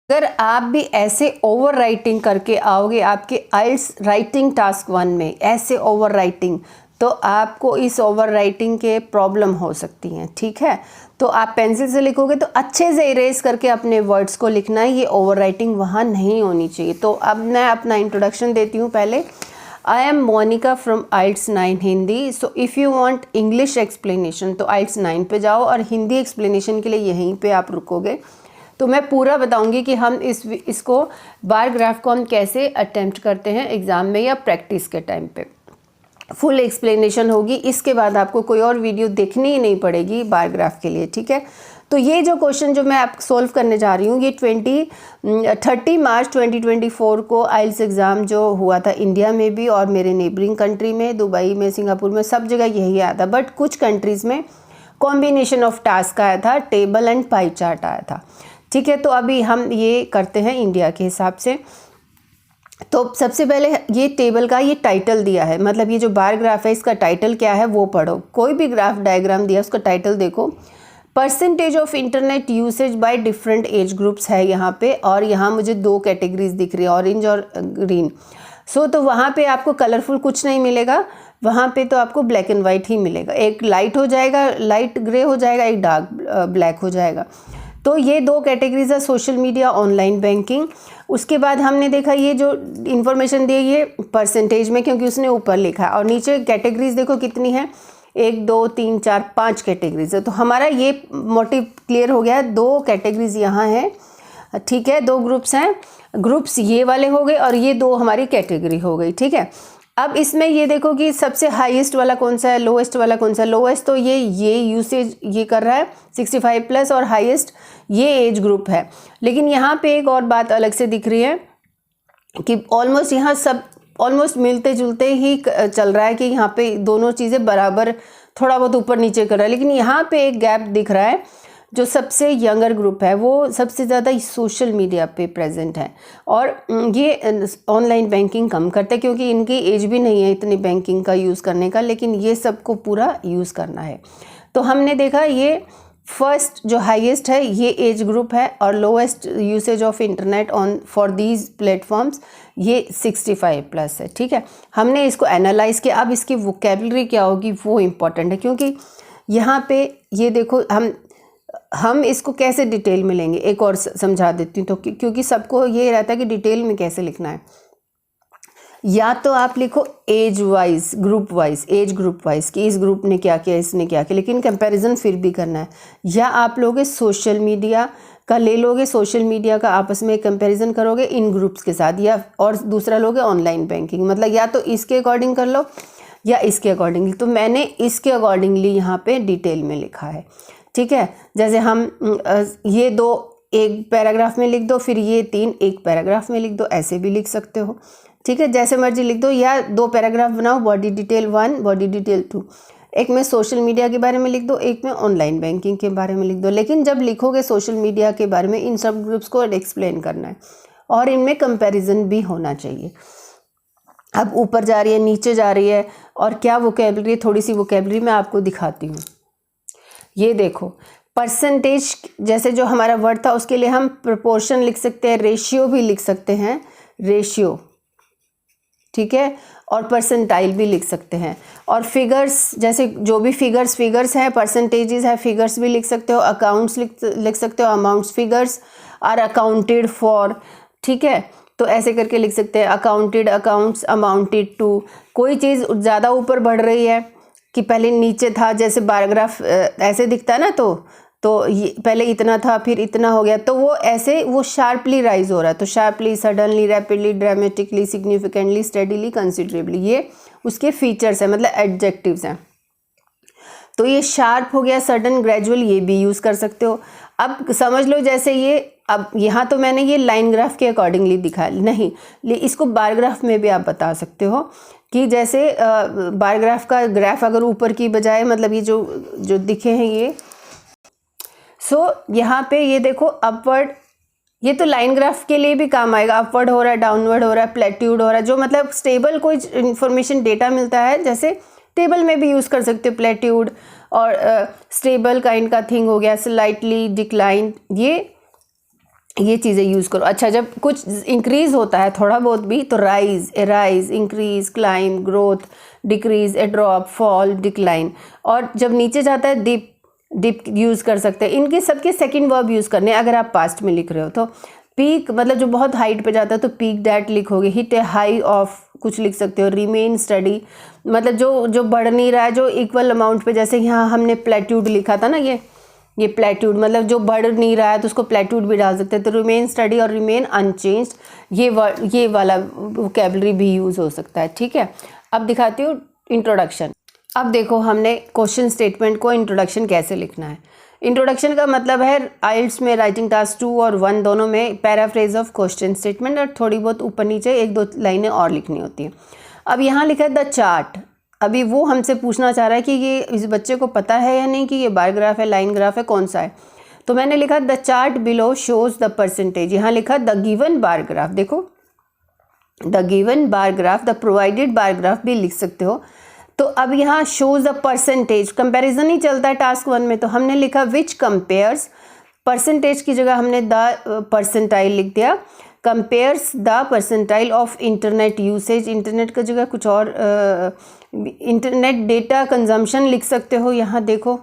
अगर आप भी ऐसे ओवर राइटिंग करके आओगे आपके आइल्स राइटिंग टास्क 1 में, ऐसे ओवर राइटिंग, तो आपको इस ओवर राइटिंग के प्रॉब्लम हो सकती हैं, ठीक है। तो आप पेंसिल से लिखोगे तो अच्छे से इरेज करके अपने वर्ड्स को लिखना है, ये ओवर राइटिंग वहाँ नहीं होनी चाहिए। तो अब मैं अपना इंट्रोडक्शन देती हूँ पहले। आई एम मोनिका फ्रॉम आइल्स 9 Hindi. So if you want English explanation तो आइल्स 9 पे जाओ, और हिंदी एक्सप्लेनेशन के लिए यहीं पे आप रुकोगे। तो मैं पूरा बताऊंगी कि हम इसको बार ग्राफ को हम कैसे अटेम्प्ट करते हैं एग्ज़ाम में या प्रैक्टिस के टाइम पे। फुल एक्सप्लेनेशन होगी, इसके बाद आपको कोई और वीडियो देखनी ही नहीं पड़ेगी बार ग्राफ के लिए, ठीक है। तो ये जो क्वेश्चन जो मैं आप सोल्व करने जा रही हूँ, ये 30 मार्च 2024 को आइल्स एग्ज़ाम जो हुआ था इंडिया में भी और मेरे नेबरिंग कंट्री में, दुबई में, सिंगापुर में, सब जगह यही आया था। बट कुछ कंट्रीज़ में कॉम्बिनेशन ऑफ टास्क आया था, टेबल एंड पाई चार्ट आया था, ठीक है। तो अभी हम ये करते हैं इंडिया के हिसाब से। तो सबसे पहले ये टेबल का ये टाइटल दिया है, मतलब ये जो बार ग्राफ है इसका टाइटल क्या है वो पढ़ो। कोई भी ग्राफ डायग्राम दिया उसका टाइटल देखो। Percentage of internet usage by different age groups है यहाँ पे, और यहाँ मुझे 2 कैटेगरीज दिख रही है, ऑरेंज और ग्रीन। तो वहाँ पे आपको कलरफुल कुछ नहीं मिलेगा, वहाँ पे तो आपको ब्लैक एंड वाइट ही मिलेगा। एक लाइट हो जाएगा, लाइट ग्रे हो जाएगा, एक डार्क ब्लैक हो जाएगा। तो ये 2 कैटेगरीज है, सोशल मीडिया, ऑनलाइन बैंकिंग। उसके बाद हमने देखा ये जो इन्फॉर्मेशन दी ये परसेंटेज में, क्योंकि उसने ऊपर लिखा है, और नीचे कैटेगरीज देखो कितनी है, 1 2 3 4 5 कैटेगरीज है। तो हमारा ये मोटिव क्लियर हो गया है, 2 कैटेगरीज यहाँ हैं, ठीक है, 2 ग्रुप्स हैं। ग्रुप्स ये वाले हो गए और ये 2 हमारी कैटेगरी हो गई, ठीक है। अब इसमें ये देखो कि सबसे हाईएस्ट वाला कौन सा है, लोएस्ट वाला कौन सा है। लोएस्ट तो ये यूसेज ये कर रहा है 65+, और हाईएस्ट ये एज ग्रुप है। लेकिन यहाँ पे एक और बात अलग से दिख रही है कि ऑलमोस्ट यहाँ सब ऑलमोस्ट मिलते जुलते ही चल रहा है, कि यहाँ पे दोनों चीज़ें बराबर थोड़ा बहुत ऊपर नीचे कर रहा है। लेकिन यहाँ पे एक गैप दिख रहा है, जो सबसे यंगर ग्रुप है वो सबसे ज़्यादा सोशल मीडिया पे प्रेजेंट है, और ये ऑनलाइन बैंकिंग कम करते हैं क्योंकि इनकी एज भी नहीं है इतनी बैंकिंग का यूज़ करने का, लेकिन ये सबको पूरा यूज़ करना है। तो हमने देखा ये फर्स्ट जो हाईएस्ट है ये एज ग्रुप है, और lowest usage of internet on for these platforms ये 65+ है, ठीक है। हमने इसको एनालाइज किया। अब इसकी वोकेबलरी क्या होगी वो इम्पॉर्टेंट है, क्योंकि यहाँ पे ये देखो हम इसको कैसे डिटेल में लेंगे, एक और समझा देती हूँ। तो क्योंकि सबको ये रहता है कि डिटेल में कैसे लिखना है, या तो आप लिखो age wise, group wise, age group wise कि इस ग्रुप ने क्या किया, इसने क्या किया, लेकिन कंपैरिजन फिर भी करना है। या आप लोगे सोशल मीडिया का ले लोगे, सोशल मीडिया का आपस में कंपैरिजन करोगे इन ग्रुप्स के साथ, या और दूसरा लोगे ऑनलाइन बैंकिंग, मतलब या तो इसके अकॉर्डिंग कर लो या इसके अकॉर्डिंगली। तो मैंने इसके अकॉर्डिंगली यहाँ पे डिटेल में लिखा है, ठीक है। जैसे हम ये 2 एक पैराग्राफ में लिख दो, फिर ये 3 एक पैराग्राफ में लिख दो, ऐसे भी लिख सकते हो, ठीक है, जैसे मर्जी लिख दो। या 2 पैराग्राफ बनाओ, बॉडी डिटेल 1, बॉडी डिटेल 2, एक में सोशल मीडिया के बारे में लिख दो, एक में ऑनलाइन बैंकिंग के बारे में लिख दो। लेकिन जब लिखोगे सोशल मीडिया के बारे में, इन सब ग्रुप्स को एक्सप्लेन करना है और इनमें कंपैरिजन भी होना चाहिए। अब ऊपर जा रही है, नीचे जा रही है, और क्या वोकेबलरी, थोड़ी सी वोकेबलरी मैं आपको दिखाती हूँ। ये देखो परसेंटेज, जैसे जो हमारा वर्ड था उसके लिए हम प्रोपोर्शन लिख सकते हैं, रेशियो भी लिख सकते हैं, रेशियो, ठीक है, और परसेंटाइल भी लिख सकते हैं। और फिगर्स, जैसे जो भी फिगर्स हैं, परसेंटेजेस है, फिगर्स भी लिख सकते हो, अकाउंट्स लिख सकते हो, amounts, figures are accounted for, ठीक है। तो ऐसे करके लिख सकते हैं, अकाउंटेड, अकाउंट्स, अमाउंटेड टू। कोई चीज़ ज़्यादा ऊपर बढ़ रही है कि पहले नीचे था, जैसे बारग्राफ ऐसे दिखता है ना, तो ये पहले इतना था फिर इतना हो गया, तो वो ऐसे वो शार्पली राइज हो रहा है। तो sharply, suddenly, rapidly, dramatically, significantly, steadily, considerably, ये उसके फीचर्स हैं, मतलब एडजेक्टिव्स हैं। तो ये शार्प हो गया, सडन, ग्रेजुअल, ये भी यूज़ कर सकते हो। अब समझ लो जैसे ये, अब यहाँ तो मैंने ये लाइन ग्राफ के अकॉर्डिंगली दिखाया, नहीं इसको बार ग्राफ में भी आप बता सकते हो कि जैसे बार ग्राफ का ग्राफ अगर ऊपर की बजाय, मतलब ये जो दिखे हैं ये, यहाँ पे ये देखो अपवर्ड, ये तो लाइन ग्राफ के लिए भी काम आएगा, अपवर्ड हो रहा है, डाउनवर्ड हो रहा है, प्लेट्यूड हो रहा है, जो मतलब स्टेबल कोई इन्फॉर्मेशन डेटा मिलता है, जैसे टेबल में भी यूज़ कर सकते हो प्लेट्यूड, और स्टेबल काइंड का थिंग हो गया, स्लाइटली डिक्लाइन, ये ये चीज़ें यूज़ करो। अच्छा, जब कुछ इंक्रीज़ होता है थोड़ा बहुत भी तो rise, arise, increase, climb, growth, decrease, a drop, fall, decline. और जब नीचे जाता है डिप, डिप यूज़ कर सकते हैं। इनके सबके सेकंड वर्ब यूज़ करने अगर आप पास्ट में लिख रहे हो तो। पीक मतलब जो बहुत हाइट पे जाता है तो पीक दैट लिखोगे। हिट ए हाई ऑफ कुछ लिख सकते हो। रिमेन स्टडी मतलब जो बढ़ नहीं रहा है, जो इक्वल अमाउंट पे, जैसे यहाँ हमने प्लेट्यूड लिखा था ना, ये प्लेट्यूड मतलब जो बढ़ नहीं रहा है तो उसको प्लेट्यूड भी डाल सकते हैं। तो रिमेन स्टडी और रिमेन अनचेंज्ड, ये वाला वोकैबुलरी भी यूज़ हो सकता है। ठीक है, अब दिखाती हूँ इंट्रोडक्शन। अब देखो हमने क्वेश्चन स्टेटमेंट को इंट्रोडक्शन कैसे लिखना है। इंट्रोडक्शन का मतलब है आइल्स में राइटिंग टास्क 2 और 1 दोनों में पैराफ्रेज ऑफ क्वेश्चन स्टेटमेंट और थोड़ी बहुत ऊपर नीचे 1-2 लाइनें और लिखनी होती हैं। अब यहाँ लिखा है द चार्ट। अभी वो हमसे पूछना चाह रहा है कि ये इस बच्चे को पता है या नहीं कि ये बार ग्राफ है, लाइन ग्राफ है, कौन सा है। तो मैंने लिखा the chart below shows the percentage. यहाँ लिखा द गिवन बार ग्राफ, देखो the given bar graph, the provided bar graph भी लिख सकते हो। तो अब यहाँ शोज द परसेंटेज, कंपैरिजन ही चलता है टास्क 1 में, तो हमने लिखा विच कंपेयर्स, परसेंटेज की जगह हमने द परसेंटाइल लिख दिया। Compares the percentile of internet usage, internet की जगह कुछ और इंटरनेट डेटा कंजम्पशन लिख सकते हो यहाँ देखो।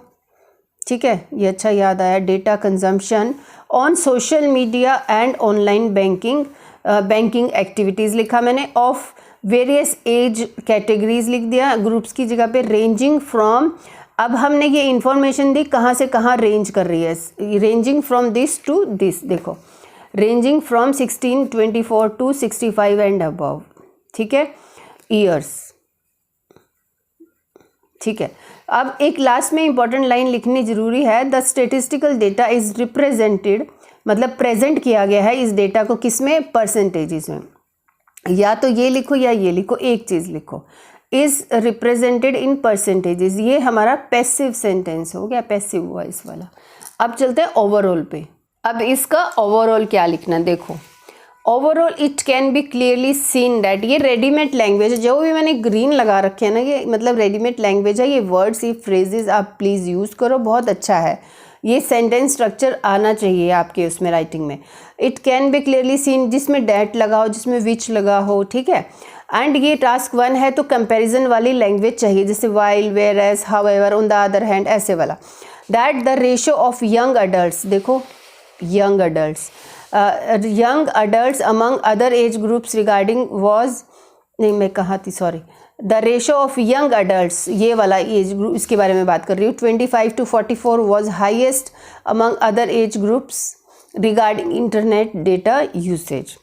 ठीक है, ये अच्छा याद आया, data consumption on social media and online banking, banking activities लिखा मैंने। ऑफ वेरियस एज कैटेगरीज लिख दिया, ग्रुप्स की जगह पे रेंजिंग फ्रॉम। अब हमने ये इंफॉर्मेशन दी कहाँ से कहाँ रेंज कर रही है, ranging from this to this, देखो ranging from 16-24 to 65 and above. ठीक है, ईयर्स। ठीक है, अब एक लास्ट में इंपॉर्टेंट लाइन लिखनी जरूरी है। The statistical data is represented, मतलब प्रेजेंट किया गया है इस डेटा को किस में, परसेंटेजेस में। या तो ये लिखो या ये लिखो, एक चीज़ लिखो, इज रिप्रेजेंटेड इन परसेंटेजेस। ये हमारा पैसिव सेंटेंस हो गया, पैसिव वॉइस वाला। अब चलते हैं ओवरऑल पे। अब इसका ओवरऑल क्या लिखना, देखो overall it can be clearly seen that, ये रेडीमेड लैंग्वेज है, जो भी मैंने ग्रीन लगा रखे हैं ना, ये मतलब रेडीमेड लैंग्वेज है। ये वर्ड्स, ये फ्रेजेस आप प्लीज़ यूज़ करो, बहुत अच्छा है। ये सेंटेंस स्ट्रक्चर आना चाहिए आपके उसमें राइटिंग में। It can be clearly seen, जिसमें डैट लगा हो, जिसमें विच लगा हो। ठीक है, एंड ये टास्क 1 है तो कंपैरिजन वाली लैंग्वेज चाहिए, जैसे while, whereas, however, on the other hand, ऐसे वाला। That the ratio of young adults, देखो young adults among other age groups regarding was, नहीं मैं कहाँ थी, sorry, the ratio of young adults, ये वाला एज ग्रुप, इसके बारे में बात कर रही हूँ। 25 to 44 was highest among other age groups regarding internet data usage,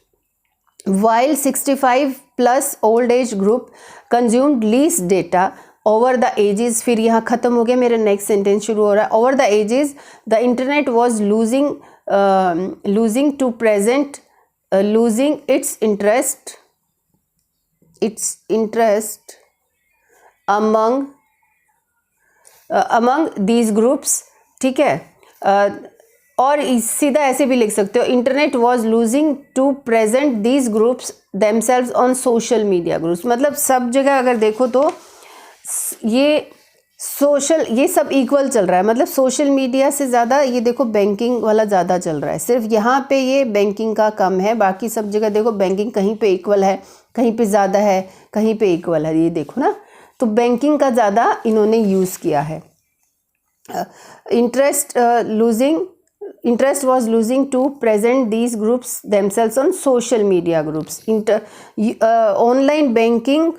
while 65 plus old age group consumed least data over the ages। फिर यहाँ ख़त्म हो गया, मेरा नेक्स्ट सेंटेंस शुरू हो रहा है। over the ages the internet was losing to present, losing its interest among these groups। ठीक है, और सीधा ऐसे भी लिख सकते हो, internet was losing to present these groups themselves on social media groups. मतलब सब जगह अगर देखो तो ये सोशल, ये सब इक्वल चल रहा है, मतलब सोशल मीडिया से ज़्यादा ये देखो बैंकिंग वाला ज़्यादा चल रहा है। सिर्फ यहाँ पे ये बैंकिंग का कम है, बाकी सब जगह देखो बैंकिंग कहीं पे इक्वल है, कहीं पे ज़्यादा है, कहीं पे इक्वल है, ये देखो ना। तो बैंकिंग का ज़्यादा इन्होंने यूज़ किया है। interest was losing to present these groups themselves on social media groups। Online banking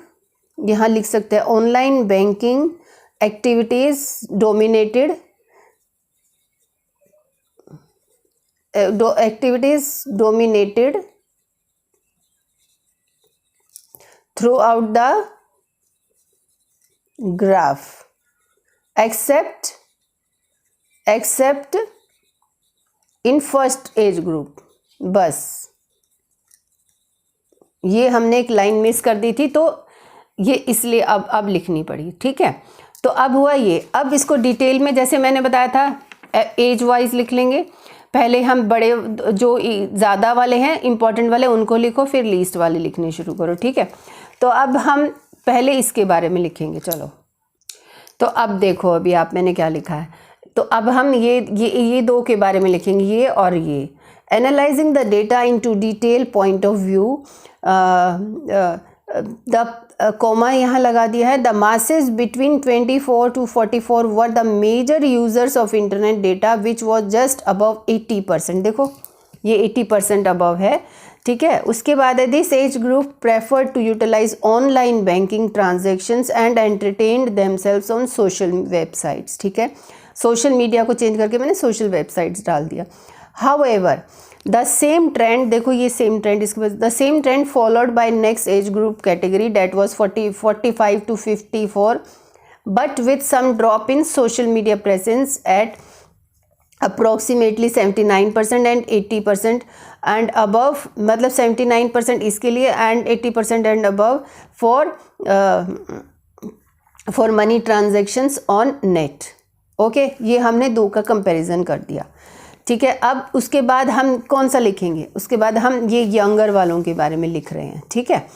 यहाँ लिख सकते हैं, online banking activities dominated throughout the graph except in first age group। बस ये हमने एक लाइन मिस कर दी थी, तो ये इसलिए अब लिखनी पड़ी। ठीक है, तो अब हुआ ये। अब इसको डिटेल में, जैसे मैंने बताया था, एज वाइज लिख लेंगे। पहले हम बड़े जो ज़्यादा वाले हैं इंपॉर्टेंट वाले उनको लिखो, फिर लीस्ट वाले लिखने शुरू करो। ठीक है, तो अब हम पहले इसके बारे में लिखेंगे। चलो, तो अब देखो अभी आप मैंने क्या लिखा है। तो अब हम ये दो के बारे में लिखेंगे, ये और ये। Analysing the data into detail point of view, the comma यहाँ लगा दिया है, the masses between 24 to 44 were the major users of internet data which was just above 80%। देखो ये 80% अबव है, ठीक है। उसके बाद है this age group prefer to utilise online banking transactions and entertained themselves on social websites, ठीक है। सोशल मीडिया को चेंज करके मैंने सोशल वेबसाइट्स डाल दिया। हाउएवर द सेम ट्रेंड, देखो ये सेम ट्रेंड, इसके बाद the same trend followed by next age group category that was 45 to 54 but with some drop in social media presence at approximately 79% and 80% and above, मतलब 79% इसके लिए and 80% and above for money transactions on net. Okay, ये हमने दो का comparison कर दिया, ठीक है। अब उसके बाद हम कौन सा लिखेंगे, उसके बाद हम ये यंगर वालों के बारे में लिख रहे हैं, ठीक है।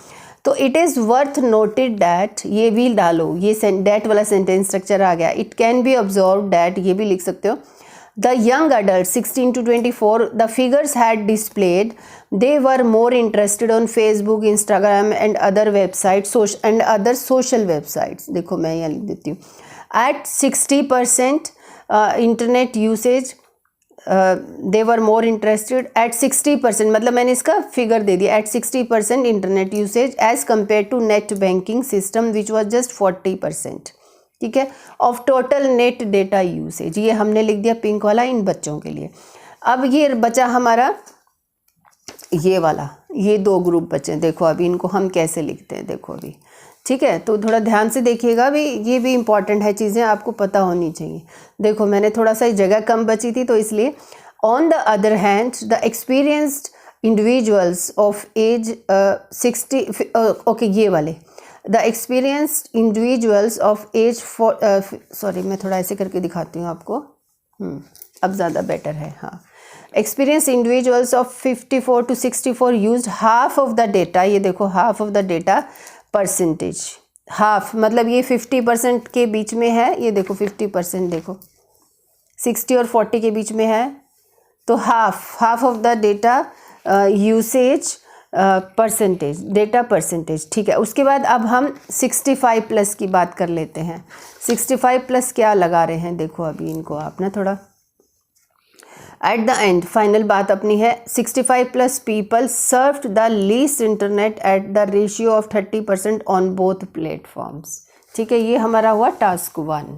तो it is worth noted that, ये भी डालो, ये दैट वाला सेंटेंस स्ट्रक्चर आ गया। It can be observe that, ये भी लिख सकते हो। The young adults 16 to 24, the figures had displayed, they were more interested on Facebook, Instagram and other websites, and other social websites. देखो मैं यहाँ लिख देती हूँ। At 60% internet usage, they were more interested at 60%, मतलब मैंने इसका फिगर दे दिया, at 60% internet usage as compared to net banking system which was just 40%, ठीक है, of total net data usage. ये हमने लिख दिया पिंक वाला इन बच्चों के लिए। अब ये बचा हमारा ये वाला, ये दो ग्रुप बचे। देखो अभी इनको हम कैसे लिखते हैं, देखो अभी, ठीक है। तो थोड़ा ध्यान से देखिएगा, अभी ये भी इंपॉर्टेंट है, चीज़ें आपको पता होनी चाहिए। देखो मैंने थोड़ा सा जगह कम बची थी तो इसलिए। On the other hand the experienced individuals of age 60, okay ये वाले, the experienced individuals of age sorry मैं थोड़ा ऐसे करके दिखाती हूँ आपको, अब ज़्यादा बेटर है, हाँ। Experience individuals of 54 to 64 used half of the data, ये देखो half of the data percentage, half मतलब ये 50% के बीच में है, ये देखो 50%, देखो 60 और 40 के बीच में है, तो half of the data usage percentage, data percentage, ठीक है। उसके बाद अब हम 65 प्लस की बात कर लेते हैं। 65 प्लस क्या लगा रहे हैं, देखो अभी इनको आप ना थोड़ा एट द एंड फाइनल बात अपनी है। 65 plus people served the least internet at the ratio of 30% on both platforms, ठीक है। ये हमारा हुआ टास्क 1।